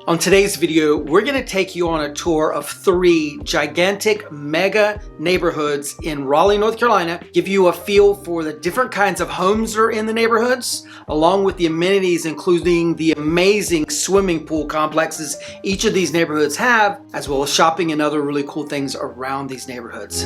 On today's video, we're going to take you on a tour of 3 gigantic mega neighborhoods in Raleigh, North Carolina, give you a feel for the different kinds of homes that are in the neighborhoods, along with the amenities including the amazing swimming pool complexes each of these neighborhoods have, as well as shopping and other really cool things around these neighborhoods.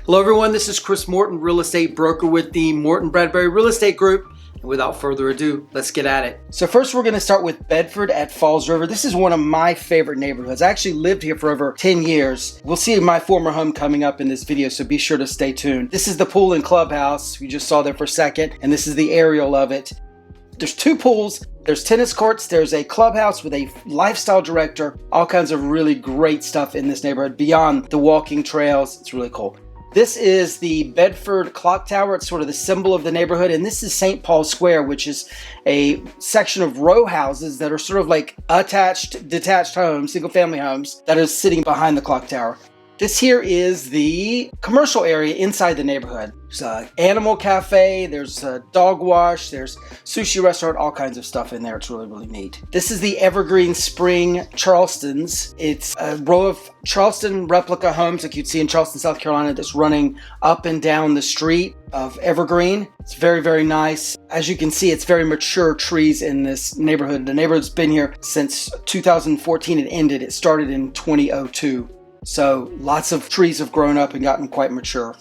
Hello everyone, this is Chris Morton, real estate broker with the Morton Bradbury Real Estate Group. Without further ado, let's get at it. So first we're going to start with Bedford at Falls River. This is one of my favorite neighborhoods. I actually lived here for over 10 years. We'll see my former home coming up in this video, so be sure to stay tuned. This is the pool and clubhouse we just saw there for a second, and this is the aerial of it. There's 2 pools, there's tennis courts, there's a clubhouse with a lifestyle director, all kinds of really great stuff in this neighborhood beyond the walking trails. It's really cool. This is the Bedford clock tower. It's sort of the symbol of the neighborhood. And this is St. Paul Square, which is a section of row houses that are sort of like detached homes, single family homes that are sitting behind the clock tower. This here is the commercial area inside the neighborhood. There's an animal cafe, there's a dog wash, there's sushi restaurant, all kinds of stuff in there. It's really, really neat. This is the Evergreen Spring Charleston's. It's a row of Charleston replica homes like you'd see in Charleston, South Carolina, that's running up and down the street of Evergreen. It's very, very nice. As you can see, it's very mature trees in this neighborhood. The neighborhood's been here since 2014. It ended. It started in 2002. So lots of trees have grown up and gotten quite mature.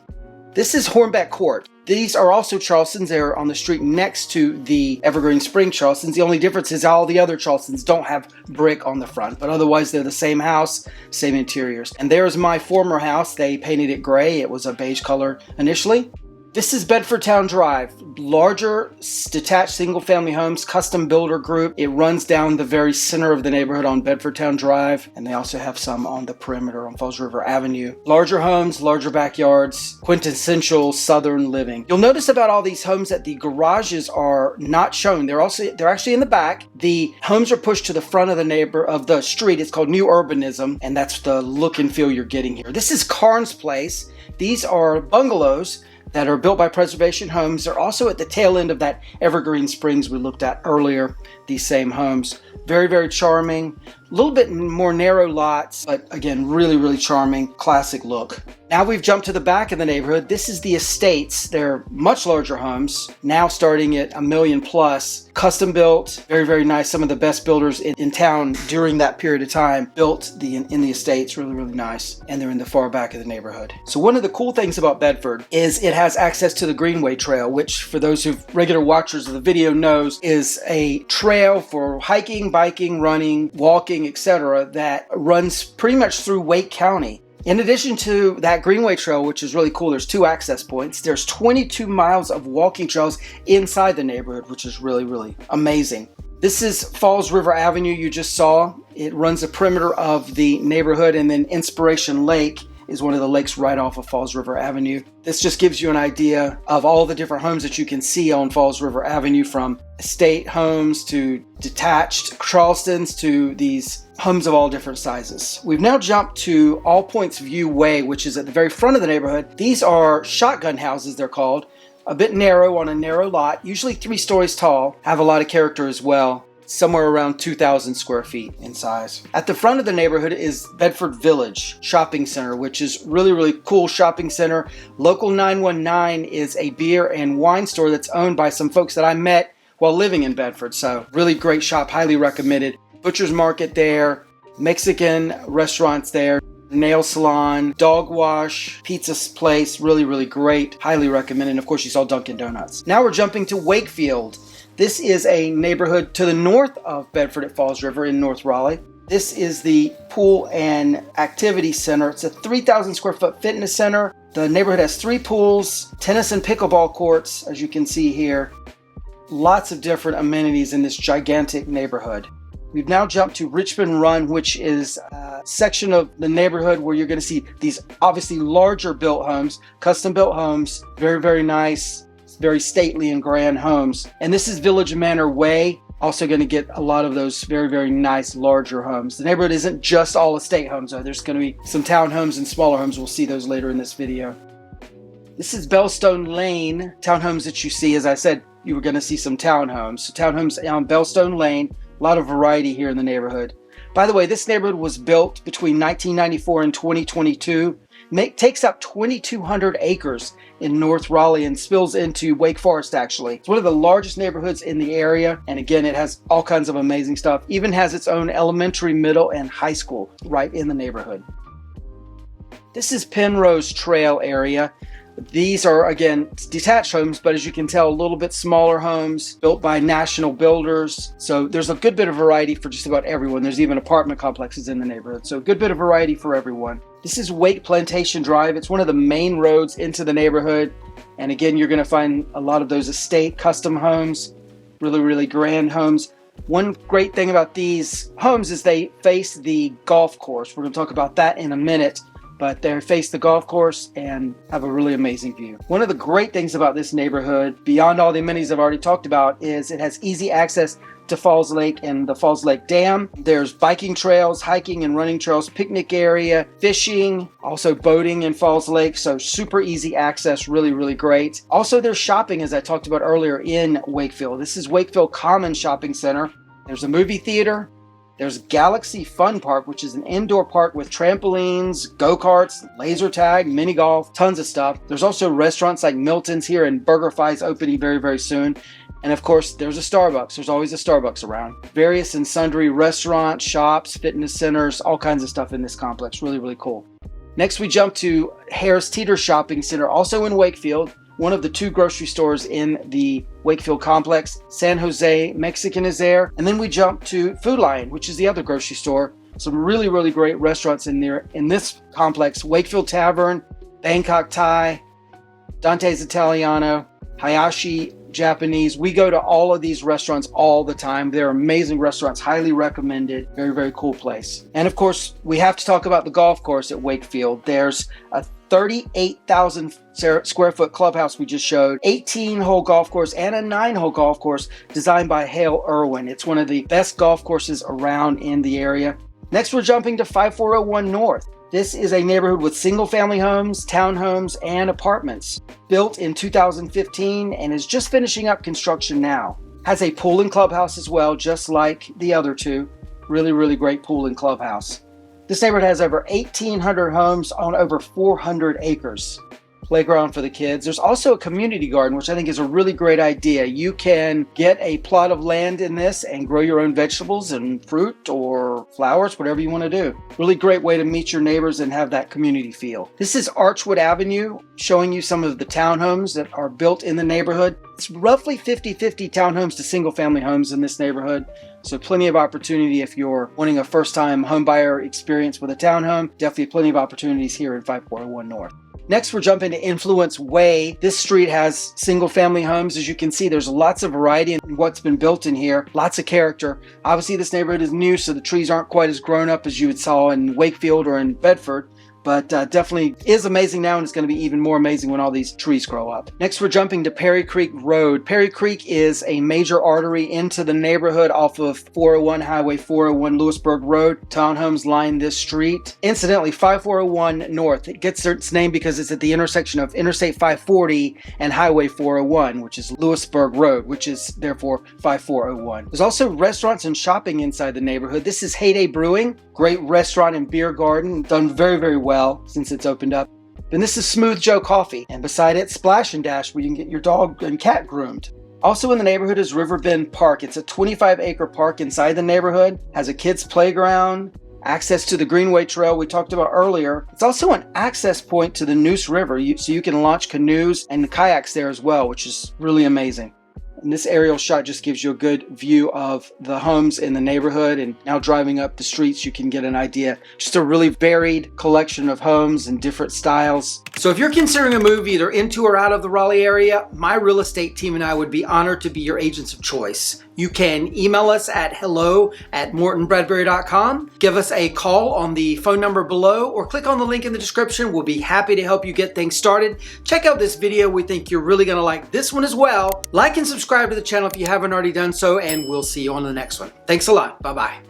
This is Hornbeck Court. These are also Charlestons. They're on the street next to the Evergreen Spring Charlestons. The only difference is all the other Charlestons don't have brick on the front, but otherwise they're the same house, same interiors. And there's my former house. They painted it gray. It was a beige color initially. This is Bedford Town Drive, larger detached single family homes, custom builder group. It runs down the very center of the neighborhood on Bedford Town Drive, and they also have some on the perimeter on Falls River Avenue. Larger homes, larger backyards, quintessential southern living. You'll notice about all these homes that the garages are not shown. They're actually in the back. The homes are pushed to the front of the street. It's called new urbanism, and that's the look and feel you're getting here. This is Carnes Place. These are bungalows that are built by Preservation Homes. They're also at the tail end of that Evergreen Springs we looked at earlier, these same homes. Very, very charming. A little bit more narrow lots, but again, really, really charming, classic look. Now we've jumped to the back of the neighborhood. This is the estates. They're much larger homes, now starting at $1 million plus. Custom built, very, very nice. Some of the best builders in town during that period of time built in the estates. Really, really nice. And they're in the far back of the neighborhood. So one of the cool things about Bedford is it has access to the Greenway Trail, which for those who regular watchers of the video knows is a trail for hiking, biking, running, walking, etc. that runs pretty much through Wake County. In addition to that Greenway Trail, which is really cool, there's 2 access points. There's 22 miles of walking trails inside the neighborhood, which is really, really amazing. This is Falls River Avenue you just saw. It runs the perimeter of the neighborhood, and then Inspiration Lake is one of the lakes right off of Falls River Avenue. This just gives you an idea of all the different homes that you can see on Falls River Avenue, from estate homes to detached Charlestons to these homes of all different sizes. We've now jumped to All Points View Way, which is at the very front of the neighborhood. These are shotgun houses, they're called. A bit narrow on a narrow lot, usually 3 stories tall, have a lot of character as well. Somewhere around 2,000 square feet in size. At the front of the neighborhood is Bedford Village Shopping Center, which is really, really cool shopping center. Local 919 is a beer and wine store that's owned by some folks that I met while living in Bedford. So really great shop, highly recommended. Butcher's market there, Mexican restaurants there, nail salon, dog wash, pizza place, really, really great. Highly recommended. And of course you saw Dunkin' Donuts. Now we're jumping to Wakefield. This is a neighborhood to the north of Bedford at Falls River in North Raleigh. This is the pool and activity center. It's a 3,000 square foot fitness center. The neighborhood has 3 pools, tennis and pickleball courts, as you can see here. Lots of different amenities in this gigantic neighborhood. We've now jumped to Richmond Run, which is a section of the neighborhood where you're going to see these obviously larger built homes, custom built homes, very, very nice. Very stately and grand homes. And this is Village Manor Way. Also going to get a lot of those very, very nice larger homes. The neighborhood isn't just all estate homes though. There's going to be some townhomes and smaller homes. We'll see those later in this video. This is Bellstone Lane. Townhomes that you see, as I said, you were going to see some townhomes. So townhomes on Bellstone Lane, a lot of variety here in the neighborhood. By the way, this neighborhood was built between 1994 and 2022. Takes up 2,200 acres in North Raleigh and spills into Wake Forest, actually. It's one of the largest neighborhoods in the area. And again, it has all kinds of amazing stuff. Even has its own elementary, middle, and high school right in the neighborhood. This is Penrose Trail area. These are, again, detached homes, but as you can tell, a little bit smaller homes built by national builders. So there's a good bit of variety for just about everyone. There's even apartment complexes in the neighborhood. So a good bit of variety for everyone. This is Wakefield Plantation Drive. It's one of the main roads into the neighborhood. And again, you're going to find a lot of those estate custom homes, really, really grand homes. One great thing about these homes is they face the golf course. We're going to talk about that in a minute. But they face the golf course and have a really amazing view. One of the great things about this neighborhood, beyond all the amenities I've already talked about, is it has easy access to Falls Lake and the Falls Lake Dam. There's biking trails, hiking and running trails, picnic area, fishing, also boating in Falls Lake. So super easy access, really, really great. Also, there's shopping, as I talked about earlier, in Wakefield. This is Wakefield Common Shopping Center. There's a movie theater. There's Galaxy Fun Park, which is an indoor park with trampolines, go-karts, laser tag, mini golf, tons of stuff. There's also restaurants like Milton's here and BurgerFi's opening very, very soon. And of course, there's a Starbucks. There's always a Starbucks around. Various and sundry restaurants, shops, fitness centers, all kinds of stuff in this complex. Really, really cool. Next, we jump to Harris Teeter Shopping Center, also in Wakefield. One of the two grocery stores in the Wakefield complex. San Jose Mexican is there. And then we jump to Food Lion, which is the other grocery store. Some really, really great restaurants in there in this complex. Wakefield Tavern, Bangkok Thai, Dante's Italiano, Hayashi Japanese. We go to all of these restaurants all the time. They're amazing restaurants, highly recommended. Very, very cool place. And of course, we have to talk about the golf course at Wakefield. There's a 38,000 square foot clubhouse we just showed, 18-hole golf course, and a 9-hole golf course designed by Hale Irwin. It's one of the best golf courses around in the area. Next, we're jumping to 5401 North. This is a neighborhood with single-family homes, townhomes, and apartments. Built in 2015 and is just finishing up construction now. Has a pool and clubhouse as well, just like the other two. Really, really great pool and clubhouse. This neighborhood has over 1,800 homes on over 400 acres. Playground for the kids. There's also a community garden, which I think is a really great idea. You can get a plot of land in this and grow your own vegetables and fruit or flowers, whatever you want to do. Really great way to meet your neighbors and have that community feel. This is Archwood Avenue, showing you some of the townhomes that are built in the neighborhood. It's roughly 50-50 townhomes to single-family homes in this neighborhood. So plenty of opportunity if you're wanting a first-time home buyer experience with a townhome. Definitely plenty of opportunities here in 5401 North. Next, we're jumping to Influence Way. This street has single-family homes. As you can see, there's lots of variety in what's been built in here. Lots of character. Obviously, this neighborhood is new, so the trees aren't quite as grown up as you would saw in Wakefield or in Bedford. But definitely is amazing now, and it's going to be even more amazing when all these trees grow up. Next, we're jumping to Perry Creek Road. Perry Creek is a major artery into the neighborhood off of 401 Highway 401 Lewisburg Road. Townhomes line this street. Incidentally, 5401 North, it gets its name because it's at the intersection of Interstate 540 and Highway 401, which is Lewisburg Road, which is therefore 5401. There's also restaurants and shopping inside the neighborhood. This is Heyday Brewing. Great restaurant and beer garden, done very, very well since it's opened up. Then this is Smooth Joe Coffee, and beside it, Splash and Dash, where you can get your dog and cat groomed. Also in the neighborhood is Riverbend Park. It's a 25-acre park inside the neighborhood, has a kids' playground, access to the Greenway Trail we talked about earlier. It's also an access point to the Neuse River, so you can launch canoes and kayaks there as well, which is really amazing. And this aerial shot just gives you a good view of the homes in the neighborhood, and now driving up the streets you can get an idea. Just a really varied collection of homes and different styles. So if you're considering a move either into or out of the Raleigh area, my real estate team and I would be honored to be your agents of choice. You can email us at hello@mortonbradbury.com. Give us a call on the phone number below or click on the link in the description. We'll be happy to help you get things started. Check out this video. We think you're really going to like this one as well. Like and subscribe to the channel if you haven't already done so, and we'll see you on the next one. Thanks a lot. Bye-bye.